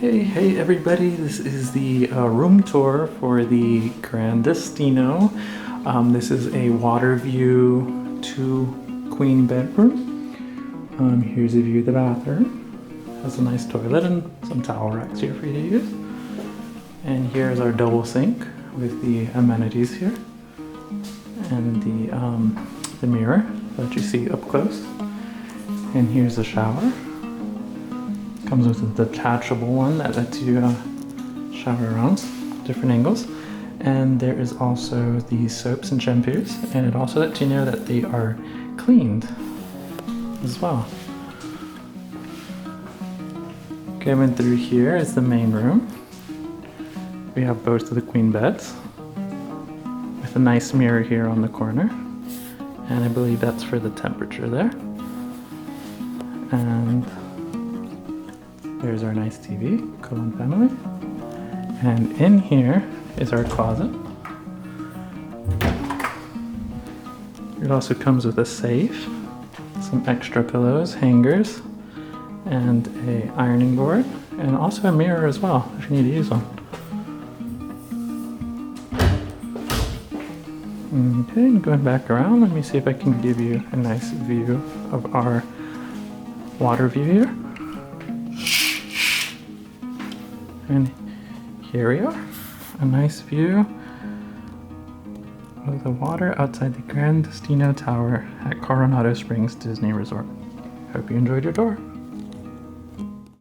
Hey everybody, this is the room tour for the Gran Destino. This is a water view 2-queen bedroom. Here's a view of the bathroom. Has a nice toilet and some towel racks here for you to use. And here's our double sink with the amenities here. And the mirror that you see up close. And here's the shower. Comes with a detachable one that lets you shower around different angles. And there is also the soaps and shampoos, and it also lets you know that they are cleaned as well. Coming through here is the main room. We have both of the queen beds with a nice mirror here on the corner, and I believe that's for the temperature there. And there's our nice TV, Cullen family. And in here is our closet. It also comes with a safe, some extra pillows, hangers, and a ironing board, and also a mirror as well if you need to use one. Okay, and going back around, let me see if I can give you a nice view of our water view here. And here we are, a nice view of the water outside the Gran Destino Tower at Coronado Springs Disney Resort. Hope you enjoyed your tour.